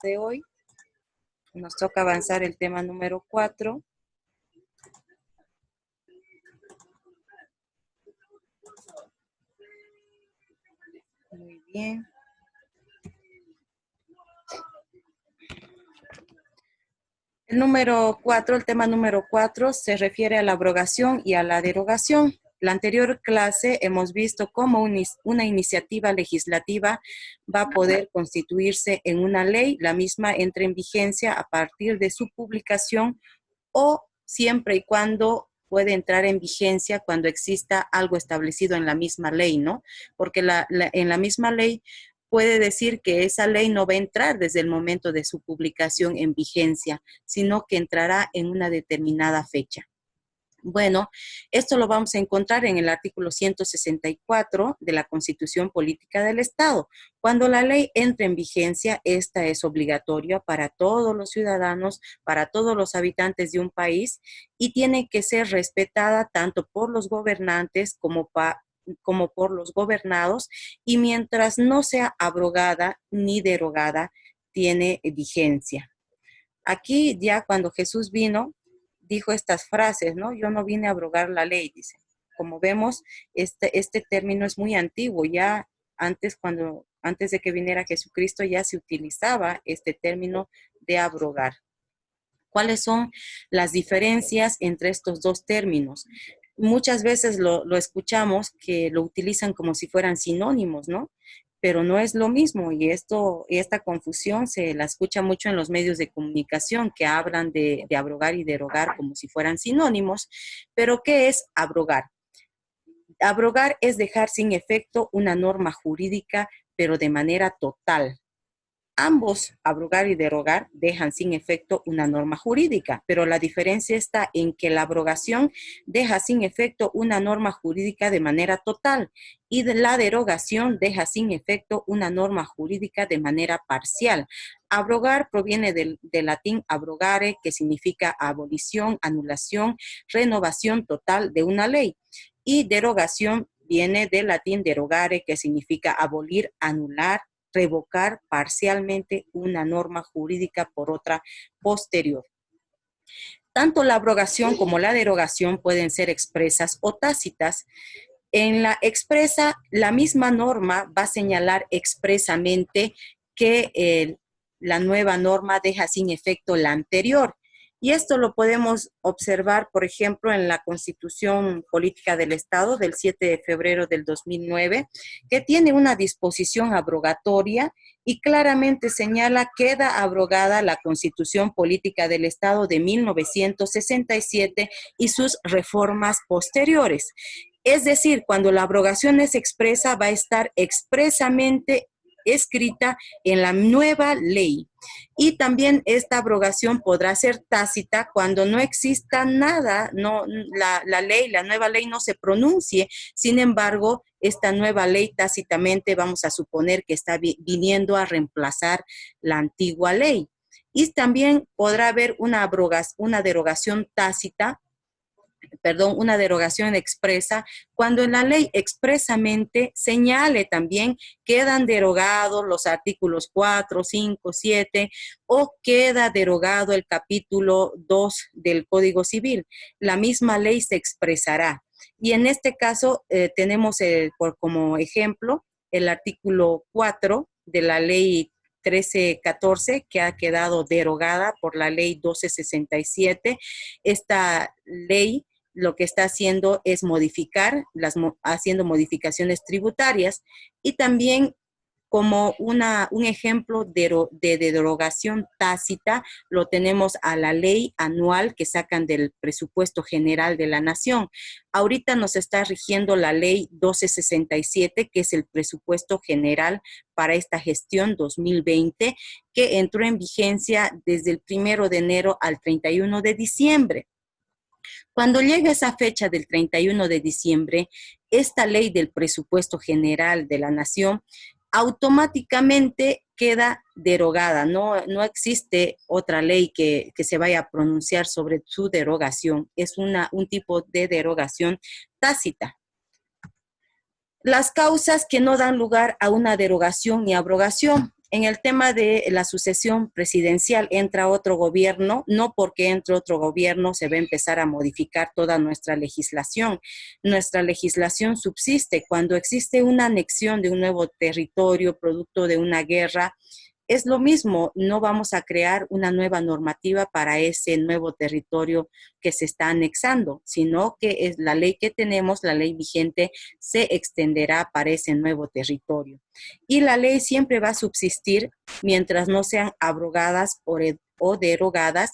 de hoy. Nos toca avanzar el tema número 4. Muy bien. El tema número 4 se refiere a la abrogación y a la derogación. La anterior clase hemos visto cómo una iniciativa legislativa va a poder constituirse en una ley. La misma entra en vigencia a partir de su publicación o siempre y cuando puede entrar en vigencia cuando exista algo establecido en la misma ley, ¿no? Porque en la misma ley puede decir que esa ley no va a entrar desde el momento de su publicación en vigencia, sino que entrará en una determinada fecha. Bueno, esto lo vamos a encontrar en el artículo 164 de la Constitución Política del Estado. Cuando la ley entre en vigencia, esta es obligatoria para todos los ciudadanos, para todos los habitantes de un país y tiene que ser respetada tanto por los gobernantes como por los gobernados, y mientras no sea abrogada ni derogada, tiene vigencia. Aquí ya cuando Jesús vino, dijo estas frases, ¿no? Yo no vine a abrogar la ley, dice. Como vemos, este término es muy antiguo. Ya antes de que viniera Jesucristo, ya se utilizaba este término de abrogar. ¿Cuáles son las diferencias entre estos dos términos? Muchas veces lo escuchamos que lo utilizan como si fueran sinónimos, ¿no? Pero no es lo mismo, y esta confusión se la escucha mucho en los medios de comunicación que hablan de abrogar y derogar como si fueran sinónimos. Pero ¿qué es abrogar? Abrogar es dejar sin efecto una norma jurídica, pero de manera total. Ambos, abrogar y derogar, dejan sin efecto una norma jurídica, pero la diferencia está en que la abrogación deja sin efecto una norma jurídica de manera total y la derogación deja sin efecto una norma jurídica de manera parcial. Abrogar proviene del latín abrogare, que significa abolición, anulación, renovación total de una ley, y derogación viene del latín derogare, que significa abolir, anular, revocar parcialmente una norma jurídica por otra posterior. Tanto la abrogación como la derogación pueden ser expresas o tácitas. En la expresa, la misma norma va a señalar expresamente que la nueva norma deja sin efecto la anterior. Y esto lo podemos observar, por ejemplo, en la Constitución Política del Estado del 7 de febrero del 2009, que tiene una disposición abrogatoria y claramente señala: queda abrogada la Constitución Política del Estado de 1967 y sus reformas posteriores. Es decir, cuando la abrogación es expresa, va a estar expresamente escrita en la nueva ley. Y también esta abrogación podrá ser tácita cuando no exista nada, la nueva ley no se pronuncie. Sin embargo, esta nueva ley tácitamente vamos a suponer que está viniendo a reemplazar la antigua ley. Y también podrá haber una derogación tácita, una derogación expresa, cuando en la ley expresamente señale también quedan derogados los artículos 4, 5, 7 o queda derogado el capítulo 2 del Código Civil. La misma ley se expresará. Y en este caso tenemos como ejemplo el artículo 4 de la ley 1314, que ha quedado derogada por la ley 1267. Esta ley lo que está haciendo es haciendo modificaciones tributarias, y también como un ejemplo de derogación tácita lo tenemos a la ley anual que sacan del presupuesto general de la nación. Ahorita nos está rigiendo la ley 1267, que es el presupuesto general para esta gestión 2020, que entró en vigencia desde el 1 de enero al 31 de diciembre. Cuando llegue esa fecha del 31 de diciembre, esta ley del presupuesto general de la nación automáticamente queda derogada. No existe otra ley que se vaya a pronunciar sobre su derogación. Es un tipo de derogación tácita. Las causas que no dan lugar a una derogación ni abrogación. En el tema de la sucesión presidencial, entra otro gobierno, no porque entre otro gobierno se va a empezar a modificar toda nuestra legislación. Nuestra legislación subsiste cuando existe una anexión de un nuevo territorio producto de una guerra. Es lo mismo, no vamos a crear una nueva normativa para ese nuevo territorio que se está anexando, sino que es la ley que tenemos, la ley vigente, se extenderá para ese nuevo territorio. Y la ley siempre va a subsistir mientras no sean abrogadas o derogadas.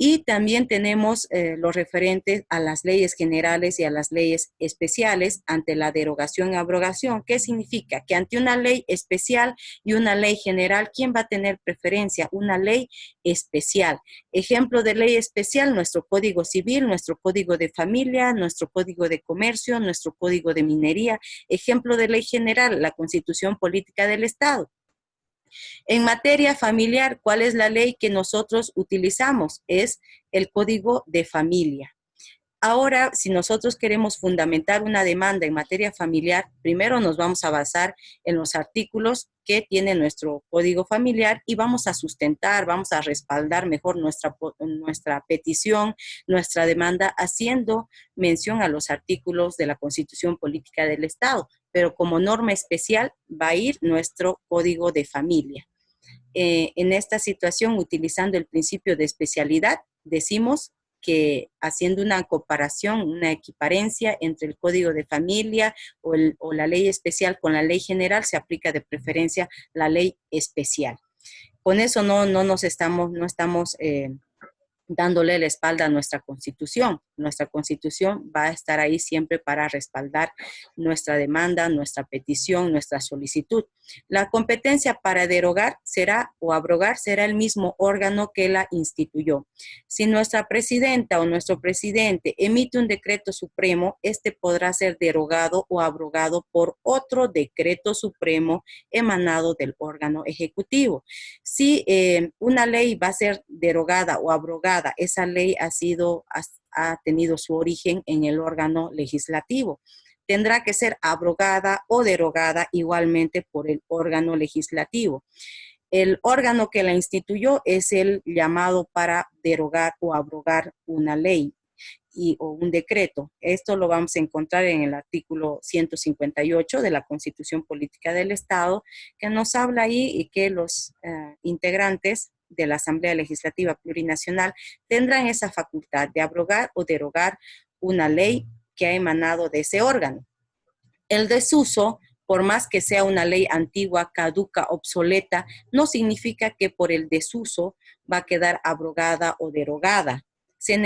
Y también tenemos los referentes a las leyes generales y a las leyes especiales ante la derogación y abrogación. ¿Qué significa? Que ante una ley especial y una ley general, ¿quién va a tener preferencia? Una ley especial. Ejemplo de ley especial, nuestro Código Civil, nuestro Código de Familia, nuestro Código de Comercio, nuestro Código de Minería. Ejemplo de ley general, la Constitución Política del Estado. En materia familiar, ¿cuál es la ley que nosotros utilizamos? Es el Código de Familia. Ahora, si nosotros queremos fundamentar una demanda en materia familiar, primero nos vamos a basar en los artículos que tiene nuestro Código Familiar y vamos a sustentar, vamos a respaldar mejor nuestra petición, nuestra demanda, haciendo mención a los artículos de la Constitución Política del Estado. Pero como norma especial va a ir nuestro Código de Familia. En esta situación, utilizando el principio de especialidad, decimos que haciendo una comparación, una equiparencia entre el Código de Familia o la ley especial con la ley general, se aplica de preferencia la ley especial. Con eso no estamos dándole la espalda a nuestra Constitución. Nuestra Constitución va a estar ahí siempre para respaldar nuestra demanda, nuestra petición, nuestra solicitud. La competencia para derogar será o abrogar será el mismo órgano que la instituyó. Si nuestra presidenta o nuestro presidente emite un decreto supremo, este podrá ser derogado o abrogado por otro decreto supremo emanado del órgano ejecutivo. Si una ley va a ser derogada o abrogada, esa ley ha tenido su origen en el órgano legislativo. Tendrá que ser abrogada o derogada igualmente por el órgano legislativo. El órgano que la instituyó es el llamado para derogar o abrogar una ley o un decreto. Esto lo vamos a encontrar en el artículo 158 de la Constitución Política del Estado, que nos habla ahí y que los integrantes de la Asamblea Legislativa Plurinacional tendrán esa facultad de abrogar o derogar una ley que ha emanado de ese órgano. El desuso, por más que sea una ley antigua, caduca, obsoleta, no significa que por el desuso va a quedar abrogada o derogada. Se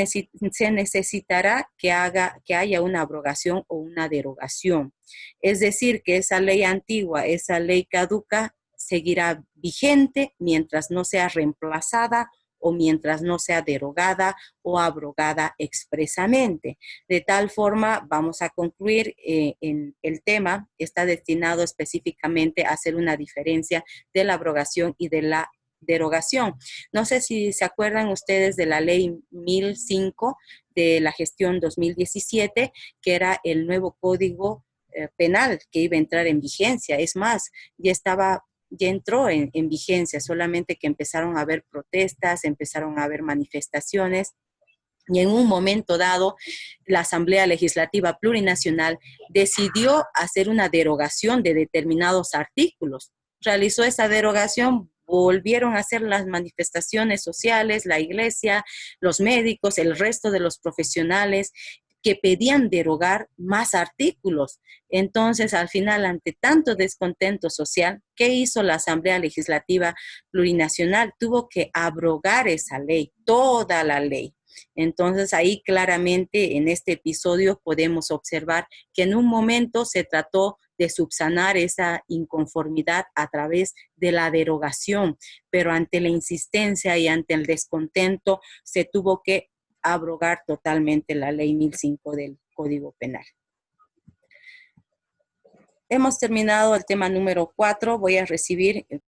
necesitará que haya una abrogación o una derogación. Es decir, que esa ley antigua, esa ley caduca, seguirá vigente mientras no sea reemplazada o mientras no sea derogada o abrogada expresamente. De tal forma, vamos a concluir en el tema, está destinado específicamente a hacer una diferencia de la abrogación y de la derogación. No sé si se acuerdan ustedes de la ley 1005 de la gestión 2017, que era el nuevo código penal que iba a entrar en vigencia. Es más, ya entró en vigencia, solamente que empezaron a haber protestas, empezaron a haber manifestaciones, y en un momento dado, la Asamblea Legislativa Plurinacional decidió hacer una derogación de determinados artículos. Realizó esa derogación, volvieron a hacer las manifestaciones sociales, la iglesia, los médicos, el resto de los profesionales que pedían derogar más artículos. Entonces, al final, ante tanto descontento social, ¿qué hizo la Asamblea Legislativa Plurinacional? Tuvo que abrogar esa ley, toda la ley. Entonces, ahí claramente en este episodio podemos observar que en un momento se trató de subsanar esa inconformidad a través de la derogación, pero ante la insistencia y ante el descontento se tuvo que abrogar totalmente la ley 1005 del Código Penal. Hemos terminado el tema número 4. Voy a recibir